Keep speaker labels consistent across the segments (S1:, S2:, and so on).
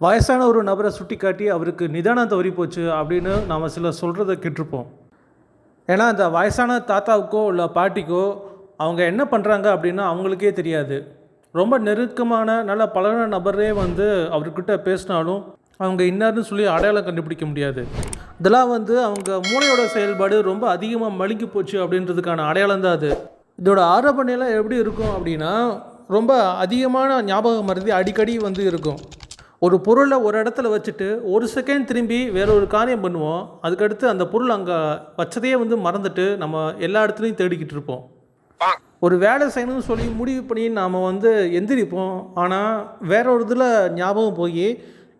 S1: வயசான ஒரு நபரை சுட்டி காட்டி அவருக்கு நிதானம் தவறி போச்சு அப்படின்னு நாம் சிலர் சொல்கிறத கேட்டிருப்போம். ஏன்னா அந்த வயசான தாத்தாவுக்கோ இல்லை பாட்டிக்கோ அவங்க என்ன பண்ணுறாங்க அப்படின்னு அவங்களுக்கே தெரியாது. ரொம்ப நெருக்கமான நல்ல பழகின நபரே வந்து அவர்கிட்ட பேசினாலும் அவங்க இன்னார்னு சொல்லி அடையாளம் கண்டுபிடிக்க முடியாது. இதெல்லாம் வந்து அவங்க மூளையோட செயல்பாடு ரொம்ப அதிகமாக மழுங்கி போச்சு அப்படின்றதுக்கான அடையாளம் தான் அது. இதோட ஆரம்ப நிலை எப்படி இருக்கும் அப்படின்னா, ரொம்ப அதிகமான ஞாபக மறதி அடிக்கடி வந்து இருக்கும். ஒரு பொருளை ஒரு இடத்துல வச்சுட்டு ஒரு செகண்ட் திரும்பி வேற ஒரு காரியம் பண்ணுவோம். அதுக்கடுத்து அந்த பொருள் அங்கே வச்சதையே வந்து மறந்துட்டு நம்ம எல்லா இடத்துலையும் தேடிக்கிட்டு இருப்போம். ஒரு வேலை செய்யணும்னு சொல்லி முடிவு பண்ணி நாம் வந்து எந்திரிப்போம். ஆனால் வேற ஒரு இதில் ஞாபகம் போய்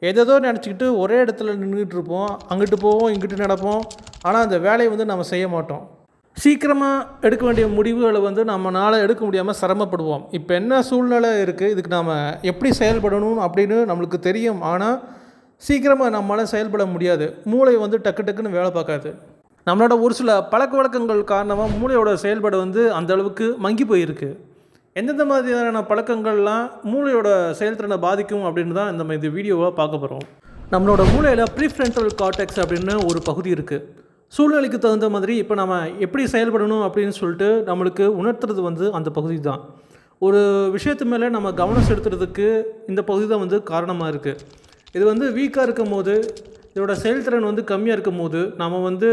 S1: ஏதேதோ நினச்சிக்கிட்டு ஒரே இடத்துல நின்றுட்டு இருப்போம். அங்கிட்டு போவோம், இங்கிட்டு நடப்போம். ஆனால் அந்த வேலையை வந்து நம்ம செய்ய மாட்டோம். சீக்கிரமாக எடுக்க வேண்டிய முடிவுகளை வந்து நம்மளால் எடுக்க முடியாமல் சிரமப்படுவோம். இப்போ என்ன சூழ்நிலை இருக்குது, இதுக்கு நாம் எப்படி செயல்படணும் அப்படின்னு நம்மளுக்கு தெரியும். ஆனால் சீக்கிரமாக நம்மளால் செயல்பட முடியாது. மூளை வந்து டக்கு டக்குன்னு வேலை பார்க்காது. நம்மளோட ஒரு சில பழக்க வழக்கங்கள் காரணமாக மூளையோட செயல்பாடு வந்து அந்தளவுக்கு மங்கி போயிருக்கு. எந்தெந்த மாதிரியான பழக்கங்கள்லாம் மூளையோட செயல்திறனை பாதிக்கும் அப்படின்னு தான் இந்த வீடியோவை பார்க்க போகிறோம். நம்மளோட மூளையில் ப்ரீஃப்ரண்டல் கார்டெக்ஸ் அப்படின்னு ஒரு பகுதி இருக்குது. சூழ்நிலைக்கு தகுந்த மாதிரி இப்போ நம்ம எப்படி செயல்படணும் அப்படின்னு சொல்லிட்டு நம்மளுக்கு உணர்த்துறது வந்து அந்த பகுதி தான். ஒரு விஷயத்து மேலே நம்ம கவனம் செலுத்துறதுக்கு இந்த பகுதி தான் வந்து காரணமாக இருக்குது. இது வந்து வீக்காக இருக்கும் போது, இதோட செயல்திறன் வந்து கம்மியாக இருக்கும் போது நம்ம வந்து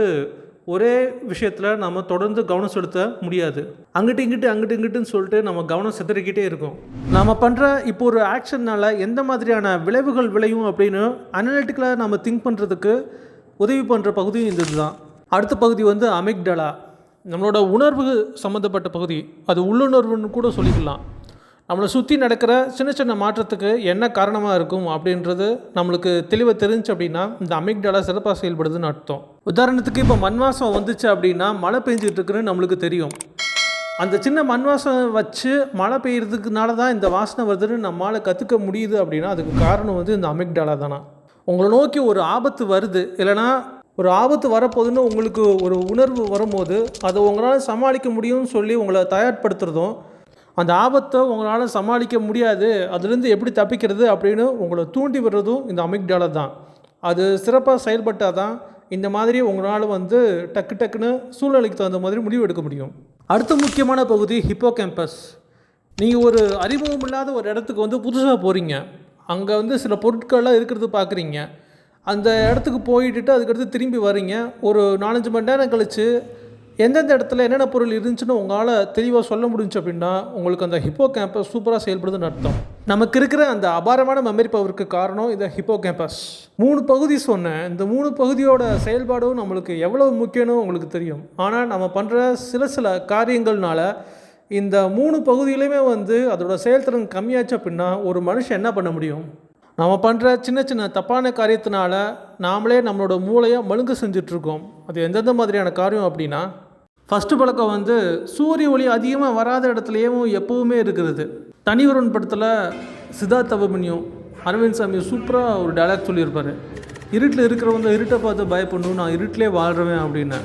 S1: ஒரே விஷயத்தில் நம்ம தொடர்ந்து கவனம் செலுத்த முடியாது. அங்கிட்டு இங்கிட்டுன்னு சொல்லிட்டு நம்ம கவனம் சிதறிக்கிட்டே இருக்கும். நம்ம பண்ணுற இப்போ ஒரு ஆக்ஷன்னால் எந்த மாதிரியான விளைவுகள் விளையும் அப்படின்னு அனலிட்டிக்கலாக நம்ம திங்க் பண்ணுறதுக்கு உதவி பண்ணுற பகுதியும் இந்த இதுதான். அடுத்த பகுதி வந்து அமிக்டலா. நம்மளோட உணர்வு சம்மந்தப்பட்ட பகுதி. அது உள்ளுணர்வுன்னு கூட சொல்லிக்கலாம். நம்மளை சுற்றி நடக்கிற சின்ன சின்ன மாற்றத்துக்கு என்ன காரணமாக இருக்கும் அப்படின்றது நம்மளுக்கு தெளிவாக தெரிஞ்சு அப்படின்னா இந்த அமிக்டலா சிறப்பாக செயல்படுதுன்னு அர்த்தம். உதாரணத்துக்கு இப்போ மண் வாசம் வந்துச்சு அப்படின்னா மழை பெஞ்சிட்டு இருக்குன்னு நம்மளுக்கு தெரியும். அந்த சின்ன மண் வாசம் வச்சு மழை பெய்யறதுக்குனால தான் இந்த வாசனை வருதுன்னு நம்மளால் கற்றுக்க முடியுது அப்படின்னா அதுக்கு காரணம் வந்து இந்த அமிக்டலா தானா. உங்களை நோக்கி ஒரு ஆபத்து வருது, இல்லைனா ஒரு ஆபத்து வரப்போகுதுன்னு உங்களுக்கு ஒரு உணர்வு வரும்போது அதை உங்களால் சமாளிக்க முடியும்னு சொல்லி உங்களை தயார்படுத்துறதும், அந்த ஆபத்தை உங்களால் சமாளிக்க முடியாது, அதுலேருந்து எப்படி தப்பிக்கிறது அப்படின்னு உங்களை தூண்டி விடுறதும் இந்த அமிக்டலா தான். அது சிறப்பாக செயல்பட்டால் தான் இந்த மாதிரி உங்களால் வந்து டக்குன்னு சூழ்நிலைக்கு தகுந்த மாதிரி முடிவு எடுக்க முடியும். அடுத்த முக்கியமான பகுதி ஹிப்போகேம்பஸ். நீங்கள் ஒரு அறிமுகம் இல்லாத ஒரு இடத்துக்கு வந்து புதுசாக போகிறீங்க. அங்கே வந்து சில பொருட்கள்லாம் இருக்கிறது பார்க்குறீங்க. அந்த இடத்துக்கு போயிட்டு அதுக்கடுத்து திரும்பி வரீங்க. ஒரு 4-5 மணி நேரம் கழித்து எந்தெந்த இடத்துல என்னென்ன பொருள் இருந்துச்சுன்னு உங்களால் தெளிவாக சொல்ல முடிஞ்சு அப்படின்னா உங்களுக்கு அந்த ஹிப்போகேம்பஸ் சூப்பராக செயல்படுதுன்னு அர்த்தம். நமக்கு இருக்கிற அந்த அபாரமான மெமரி பவருக்கு காரணம் இந்த ஹிப்போகேம்பஸ். 3 பகுதி சொன்னேன். இந்த 3 பகுதியோட செயல்பாடும் நம்மளுக்கு எவ்வளோ முக்கியம்னு உங்களுக்கு தெரியும். ஆனால் நம்ம பண்ணுற சில காரியங்கள்னால இந்த 3 பகுதியிலையுமே வந்து அதோட செயல்திறன் கம்மியாச்சு அப்படின்னா ஒரு மனுஷன் என்ன பண்ண முடியும்? நம்ம பண்ணுற சின்ன தப்பான காரியத்தினால நாமளே நம்மளோட மூளையை மழுங்க செஞ்சிட்ருக்கோம். அது எந்தெந்த மாதிரியான காரியம் அப்படின்னா, ஃபஸ்ட்டு பழக்கம் வந்து சூரிய ஒளி அதிகமாக வராத இடத்துலையும் எப்போவுமே இருக்கிறது. தனியொருவன் படத்தில் சித்தார்த் அபிமன்யும் அரவிந்த் சாமி சூப்பராக ஒரு டைலாக் சொல்லியிருப்பார். இருட்டில் இருக்கிறவங்க இருட்டை பார்த்து பயப்படணும், நான் இருட்டிலே வாழ்கிறேன் அப்படின்னு.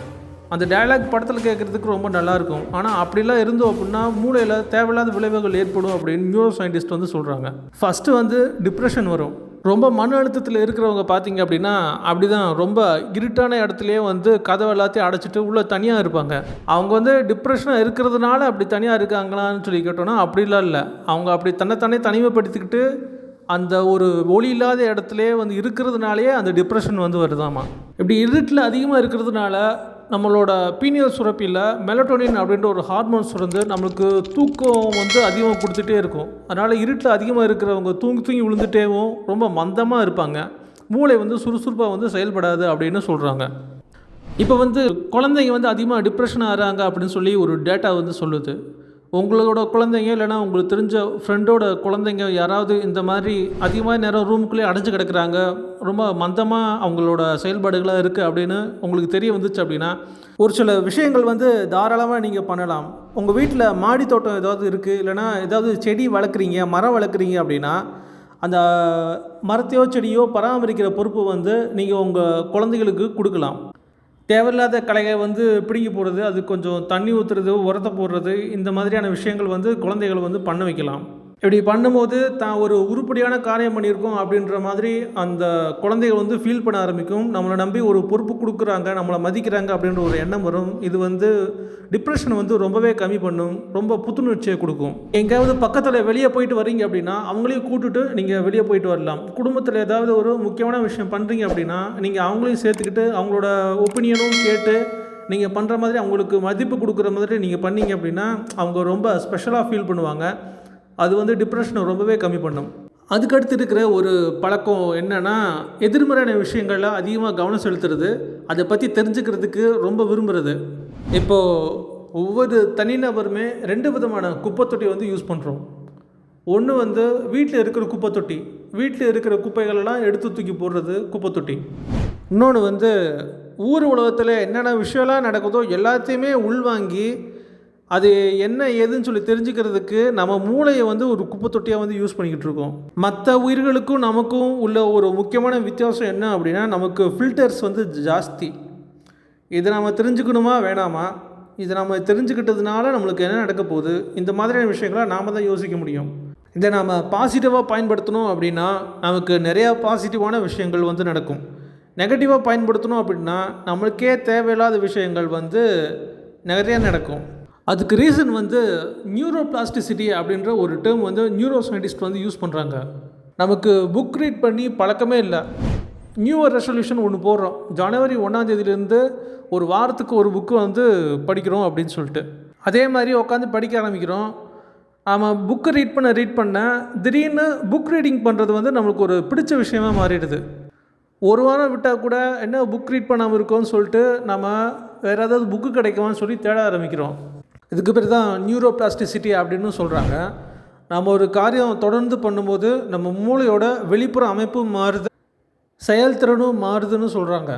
S1: அந்த டைலாக் படத்தில் கேட்குறதுக்கு ரொம்ப நல்லாயிருக்கும். ஆனால் அப்படிலாம் இருந்தோம் அப்படின்னா மூளையில் தேவையில்லாத விளைவுகள் ஏற்படும் அப்படின்னு நியூரோ சயின்டிஸ்ட் வந்து சொல்கிறாங்க. ஃபஸ்ட்டு வந்து டிப்ரெஷன் வரும். ரொம்ப மன அழுத்தத்தில் இருக்கிறவங்க பார்த்தீங்க அப்படின்னா அப்படி தான் ரொம்ப இருட்டான இடத்துலையே வந்து கதவை எல்லாத்தையும் அடைச்சிட்டு உள்ளே தனியாக இருப்பாங்க. அவங்க வந்து டிப்ரெஷனாக இருக்கிறதுனால அப்படி தனியாக இருக்காங்களான்னு சொல்லி கேட்டோன்னா அப்படிலாம் இல்லை. அவங்க அப்படி தன்னைத்தானே தனிமைப்படுத்திக்கிட்டு அந்த ஒரு ஒளி இல்லாத இடத்துலையே வந்து இருக்கிறதுனாலே அந்த டிப்ரெஷன் வந்து வருதாமா. இப்படி இருட்டில் அதிகமாக இருக்கிறதுனால நம்மளோட பீனியல் சுரப்பியில் மெலட்டோனின் அப்படின்ற ஒரு ஹார்மோன் சுரந்து நம்மளுக்கு தூக்கம் வந்து அதிகமாக கொடுத்துட்டே இருக்கும். அதனால் இருட்டில் அதிகமாக இருக்கிறவங்க தூங்கி விழுந்துட்டேவும் ரொம்ப மந்தமாக இருப்பாங்க. மூளை வந்து சுறுசுறுப்பாக வந்து செயல்படாது அப்படின்னு சொல்கிறாங்க. இப்போ வந்து குழந்தைங்க வந்து அதிகமாக டிப்ரெஷன் ஆகிறாங்க அப்படின்னு சொல்லி ஒரு டேட்டா வந்து சொல்லுது. உங்களோட குழந்தைங்க இல்லைனா உங்களுக்கு தெரிஞ்ச ஃப்ரெண்டோட குழந்தைங்க யாராவது இந்த மாதிரி அதிகமாக நேரம் ரூமுக்குள்ளேயே அடைஞ்சு கிடக்குறாங்க, ரொம்ப மந்தமாக அவங்களோட செயல்பாடுகளாக இருக்குது அப்படின்னு உங்களுக்கு தெரிய வந்துச்சு அப்படின்னா ஒரு சில விஷயங்கள் வந்து தாராளமாக நீங்கள் பண்ணலாம். உங்கள் வீட்டில் மாடி தோட்டம் ஏதாவது இருக்குது, இல்லைனா ஏதாவது செடி வளர்க்குறீங்க, மரம் வளர்க்குறீங்க அப்படின்னா அந்த மரத்தையோ செடியோ பராமரிக்கிற பொறுப்பு வந்து நீங்கள் உங்கள் குழந்தைகளுக்கு கொடுக்கலாம். தேவையில்லாத களையை வந்து பிடுங்கி போடுறது, அது கொஞ்சம் தண்ணி ஊற்றுறது, உரத்தை போடுறது, இந்த மாதிரியான விஷயங்கள் வந்து குழந்தைகள் வந்து பண்ண வைக்கலாம். இப்படி பண்ணும்போது தான் ஒரு உருப்படியான காரியம் பண்ணியிருக்கோம் அப்படின்ற மாதிரி அந்த குழந்தைகள் வந்து ஃபீல் பண்ண ஆரம்பிக்கும். நம்மளை நம்பி ஒரு பொறுப்பு கொடுக்குறாங்க, நம்மளை மதிக்கிறாங்க அப்படின்ற ஒரு எண்ணம் வரும். இது வந்து டிப்ரெஷனை வந்து ரொம்பவே கம்மி பண்ணும், ரொம்ப புத்துணர்ச்சியை கொடுக்கும். எங்கேயாவது பக்கத்தில் வெளியே போயிட்டு வரீங்க அப்படின்னா அவங்களையும் கூட்டுட்டு நீங்கள் வெளியே போயிட்டு வரலாம். குடும்பத்தில் ஏதாவது ஒரு முக்கியமான விஷயம் பண்ணுறீங்க அப்படின்னா நீங்கள் அவங்களையும் சேர்த்துக்கிட்டு அவங்களோட ஒப்பீனியனும் கேட்டு நீங்கள் பண்ணுற மாதிரி அவங்களுக்கு மதிப்பு கொடுக்குற மாதிரி நீங்கள் பண்ணீங்க அப்படின்னா அவங்க ரொம்ப ஸ்பெஷலாக ஃபீல் பண்ணுவாங்க. அது வந்து டிப்ரெஷனை ரொம்பவே கம்மி பண்ணும். அதுக்கடுத்து இருக்கிற ஒரு பழக்கம் என்னென்னா, எதிர்மறையான விஷயங்களில் அதிகமாக கவனம் செலுத்துறது, அதை பற்றி தெரிஞ்சுக்கிறதுக்கு ரொம்ப விரும்புகிறது. இப்போது ஒவ்வொரு தனிநபருமே 2 விதமான குப்பை தொட்டி வந்து யூஸ் பண்ணுறோம். ஒன்று வந்து வீட்டில் இருக்கிற குப்பை தொட்டி, வீட்டில் இருக்கிற குப்பைகளெல்லாம் எடுத்து தூக்கி போடுறது குப்பை தொட்டி. இன்னொன்று வந்து ஊர் உலகத்தில் என்னென்ன விஷயம்லாம் நடக்குதோ எல்லாத்தையுமே உள்வாங்கி அது என்ன ஏதுன்னு சொல்லி தெரிஞ்சுக்கிறதுக்கு நம்ம மூளையை வந்து ஒரு குப்பை தொட்டியாக வந்து யூஸ் பண்ணிக்கிட்டு இருக்கோம். மற்ற உயிர்களுக்கும் நமக்கும் உள்ள ஒரு முக்கியமான வித்தியாசம் என்ன அப்படின்னா, நமக்கு ஃபில்டர்ஸ் வந்து ஜாஸ்தி. இதை நம்ம தெரிஞ்சுக்கணுமா வேணாமா, இதை நம்ம தெரிஞ்சுக்கிட்டதுனால நம்மளுக்கு என்ன நடக்க போகுது, இந்த மாதிரியான விஷயங்களை நாம் தான் யோசிக்க முடியும். இதை நாம் பாசிட்டிவாக பயன்படுத்தணும் அப்படின்னா நமக்கு நிறையா பாசிட்டிவான விஷயங்கள் வந்து நடக்கும். நெகட்டிவாக பயன்படுத்தணும் அப்படின்னா நம்மளுக்கே தேவையில்லாத விஷயங்கள் வந்து நிறையா நடக்கும். அதுக்கு ரீசன் வந்து நியூரோ பிளாஸ்டிசிட்டி அப்படின்ற ஒரு டேர்ம் வந்து நியூரோ சயின்டிஸ்ட் வந்து யூஸ் பண்ணுறாங்க. நமக்கு புக் ரீட் பண்ணி பழக்கமே இல்லை. நியூ இயர் ரெசல்யூஷன் ஒன்று போடுறோம், ஜனவரி 1ஆம் தேதியிலேருந்து ஒரு வாரத்துக்கு ஒரு புக்கு வந்து படிக்கிறோம் அப்படின்னு சொல்லிட்டு. அதே மாதிரி உட்காந்து படிக்க ஆரம்பிக்கிறோம். நாம் புக்கு ரீட் பண்ண திடீர்னு புக் ரீடிங் பண்ணுறது வந்து நம்மளுக்கு ஒரு பிடிச்ச விஷயமாக மாறிடுது. ஒரு வாரம் விட்டால் கூட என்ன புக் ரீட் பண்ணாமல் இருக்கோன்னு சொல்லிட்டு நம்ம வேறு ஏதாவது புக்கு கிடைக்குமான்னு சொல்லி தேட ஆரம்பிக்கிறோம். இதுக்கு பேர் தான் நியூரோ பிளாஸ்டிசிட்டி அப்படின்னு சொல்கிறாங்க. நம்ம ஒரு காரியம் தொடர்ந்து பண்ணும்போது நம்ம மூளையோட வெளிப்புற அமைப்பு மாறுது, செயல்திறனும் மாறுதுன்னு சொல்கிறாங்க.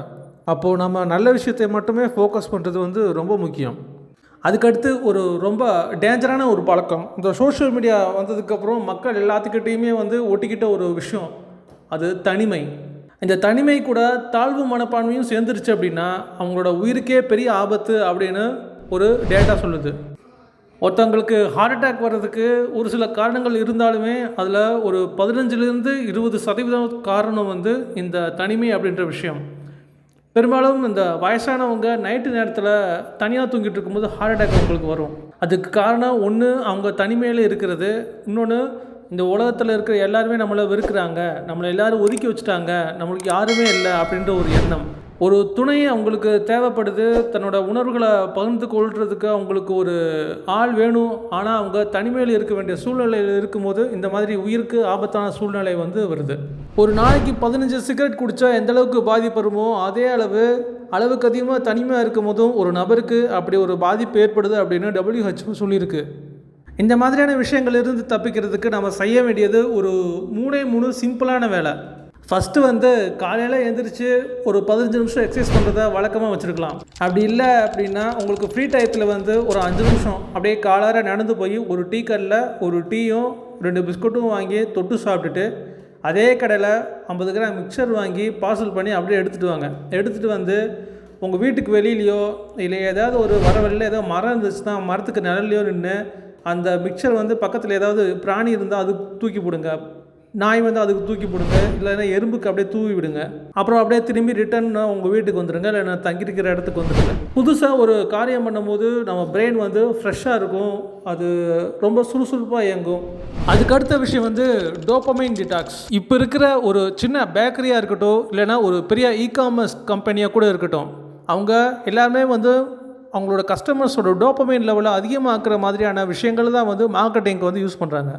S1: அப்போது நம்ம நல்ல விஷயத்தை மட்டுமே ஃபோக்கஸ் பண்ணுறது வந்து ரொம்ப முக்கியம். அதுக்கடுத்து ஒரு ரொம்ப டேஞ்சரான ஒரு பழக்கம், இந்த சோஷியல் மீடியா வந்ததுக்கப்புறம் மக்கள் எல்லாத்துக்கிட்டேயுமே வந்து ஒட்டிக்கிட்ட ஒரு விஷயம், அது தனிமை. இந்த தனிமை கூட தாழ்வு மனப்பான்மையும் சேர்ந்துருச்சு அப்படின்னா அவங்களோட உயிருக்கே பெரிய ஆபத்து அப்படின்னு ஒரு டேட்டா சொல்லுது. ஒருத்தவங்களுக்கு ஹார்ட் அட்டாக் வர்றதுக்கு ஒரு சில காரணங்கள் இருந்தாலுமே அதில் ஒரு 15-20% காரணம் வந்து இந்த தனிமை அப்படின்ற விஷயம். பெரும்பாலும் இந்த வயசானவங்க நைட்டு நேரத்தில் தனியாக தூங்கிட்டு இருக்கும்போது ஹார்ட் அட்டாக் அவங்களுக்கு வரும். அதுக்கு காரணம் ஒன்று அவங்க தனிமையில் இருக்கிறது, இன்னொன்று இந்த உலகத்தில் இருக்கிற எல்லாருமே நம்மளை வெறுக்கிறாங்க, நம்மளை எல்லோரும் ஒதுக்கி வச்சுட்டாங்க, நம்மளுக்கு யாருமே இல்லை அப்படின்ற ஒரு எண்ணம். ஒரு துணை அவங்களுக்கு தேவைப்படுது, தன்னோட உணர்வுகளை பகிர்ந்து கொள்கிறதுக்கு அவங்களுக்கு ஒரு ஆள் வேணும். ஆனால் அவங்க தனிமையில் இருக்க வேண்டிய சூழ்நிலையில் இருக்கும்போது இந்த மாதிரி உயிருக்கு ஆபத்தான சூழ்நிலை வந்து வருது. ஒரு நாளைக்கு 15 சிகரெட் குடித்தா எந்த அளவுக்கு பாதிப்பு வருமோ அதே அளவுக்கு அதிகமாக தனிமையாக இருக்கும் போதும் ஒரு நபருக்கு அப்படி ஒரு பாதிப்பு ஏற்படுது அப்படின்னு WHO சொல்லியிருக்கு. இந்த மாதிரியான விஷயங்களிலிருந்து தப்பிக்கிறதுக்கு நம்ம செய்ய வேண்டியது ஒரு 3 சிம்பிளான வேலை. ஃபஸ்ட்டு வந்து காலையில் எழுந்திரிச்சு ஒரு 15 நிமிஷம் எக்ஸசைஸ் பண்ணுறத வழக்கமாக வச்சுருக்கலாம். அப்படி இல்லை அப்படின்னா உங்களுக்கு ஃப்ரீ டயத்தில் வந்து ஒரு 5 நிமிஷம் அப்படியே காலார நடந்து போய் ஒரு டீ கடையில் ஒரு டீயும் 2 பிஸ்கட்டும் வாங்கி தொட்டு சாப்பிட்டுட்டு அதே கடையில் 50 கிராம் மிக்சர் வாங்கி பார்சல் பண்ணி அப்படியே எடுத்துகிட்டு வந்து உங்கள் வீட்டுக்கு வெளியிலையோ இல்லை ஏதாவது ஒரு வர வழியில் ஏதாவது மரம் இருந்துச்சுன்னா மரத்துக்கு நிழல்லையோ நின்று அந்த மிக்சர் வந்து பக்கத்தில் ஏதாவது பிராணி இருந்தால் அதுக்கு தூக்கி போடுங்க, நாய் வந்து அதுக்கு தூக்கி போடுங்க, இல்லைன்னா எறும்புக்கு அப்படியே தூவி விடுங்க. அப்புறம் அப்படியே திரும்பி ரிட்டர்ன் உங்கள் வீட்டுக்கு வந்துடுங்க, இல்லைன்னா தங்கியிருக்கிற இடத்துக்கு வந்துடுங்க. புதுசாக ஒரு காரியம் பண்ணும்போது நம்ம பிரெயின் வந்து ஃப்ரெஷ்ஷாக இருக்கும், அது ரொம்ப சுறுசுறுப்பாக இயங்கும். அதுக்கு அடுத்த விஷயம் வந்து டோபமைன் டிடாக்ஸ். இப்போ இருக்கிற ஒரு சின்ன பேக்கரியாக இருக்கட்டும், இல்லைனா ஒரு பெரிய இ-காமர்ஸ் கம்பெனியாக கூட இருக்கட்டும், அவங்க எல்லாருமே வந்து அவங்களோட கஸ்டமர்ஸோட டோபமைன் லெவலை அதிகமாக்குற மாதிரியான விஷயங்கள் தான் வந்து மார்க்கெட்டிங்க்கு வந்து யூஸ் பண்ணுறாங்க.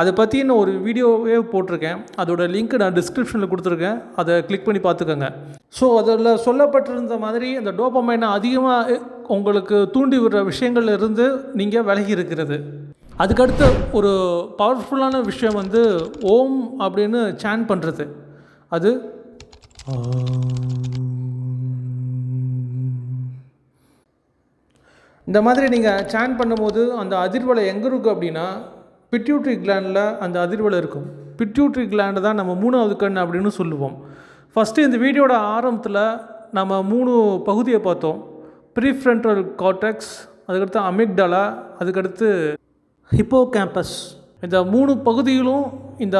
S1: அதை பற்றி நான் ஒரு வீடியோவே போட்டிருக்கேன், அதோட லிங்க் நான் டிஸ்கிரிப்ஷனில் கொடுத்துருக்கேன், அதை கிளிக் பண்ணி பார்த்துக்கோங்க. ஸோ அதில் சொல்லப்பட்டிருந்த மாதிரி அந்த டோபமைனை அதிகமாக உங்களுக்கு தூண்டி விடுற விஷயங்கள்ல இருந்து நீங்கள் விலகி இருக்கிறது. அதுக்கடுத்து ஒரு பவர்ஃபுல்லான விஷயம் வந்து ஓம் அப்படின்னு சான் பண்ணுறது. அது இந்த மாதிரி நீங்கள் சான் பண்ணும்போது அந்த அதிர்வலை எங்கே இருக்கும் அப்படின்னா பிட்யூட்ரி கிளாண்டில் அந்த அதிர்வலை இருக்கும். பிட்யூட்ரி கிளாண்டு தான் நம்ம 3வது கண் அப்படின்னு சொல்லுவோம். ஃபஸ்ட்டு இந்த வீடியோட ஆரம்பத்தில் நம்ம 3 பகுதியை பார்த்தோம். ப்ரீஃப்ரண்டல் கார்டெக்ஸ், அதுக்கடுத்து அமிக்டலா, அதுக்கடுத்து ஹிப்போகேம்பஸ். இந்த 3 பகுதிகளும் இந்த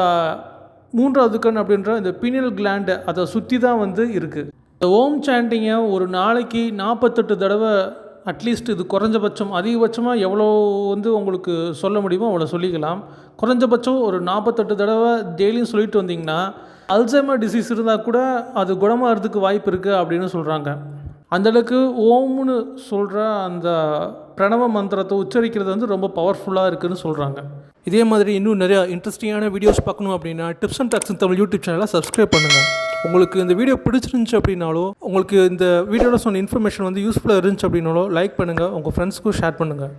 S1: மூன்றாவது கண் அப்படின்ற இந்த பீனியல் கிளாண்டு அதை சுற்றி தான் வந்து இருக்குது. இந்த ஓம் சாண்டிங்கை ஒரு நாளைக்கு 48 தடவை அட்லீஸ்ட், இது குறைஞ்சபட்சம், அதிகபட்சமாக எவ்வளோ வந்து உங்களுக்கு சொல்ல முடியுமோ அவ்வளோ சொல்லிக்கலாம். குறைஞ்சபட்சம் ஒரு 48 தடவை டெய்லியும் சொல்லிட்டு வந்தீங்கன்னா அல்சைமர் டிசீஸ் இருந்தால் கூட அது குணமாகிறதுக்கு வாய்ப்பு இருக்குது அப்படின்னு சொல்கிறாங்க. அந்தளவுக்கு ஓம்னு சொல்கிற அந்த பிரணவ மந்திரத்தை உச்சரிக்கிறது வந்து ரொம்ப பவர்ஃபுல்லாக இருக்குதுன்னு சொல்கிறாங்க. இதே மாதிரி இன்னும் நிறையா இன்ட்ரெஸ்டிங்கான வீடியோஸ் பார்க்கணும் அப்படின்னா tips and talks Tamil YouTube சேனலை சப்ஸ்கிரைப் பண்ணுங்கள். உங்களுக்கு இந்த வீடியோ பிடிச்சிருந்துச்சு அப்படின்னாலோ, உங்களுக்கு இந்த வீடியோவில் சொன்ன இன்ஃபர்மேஷன் வந்து யூஸ்ஃபுல்லாக இருந்துச்சு அப்படின்னாலோ லைக் பண்ணுங்கள், உங்கள் ஃப்ரெண்ட்ஸ்க்கும் ஷேர் பண்ணுங்கள்.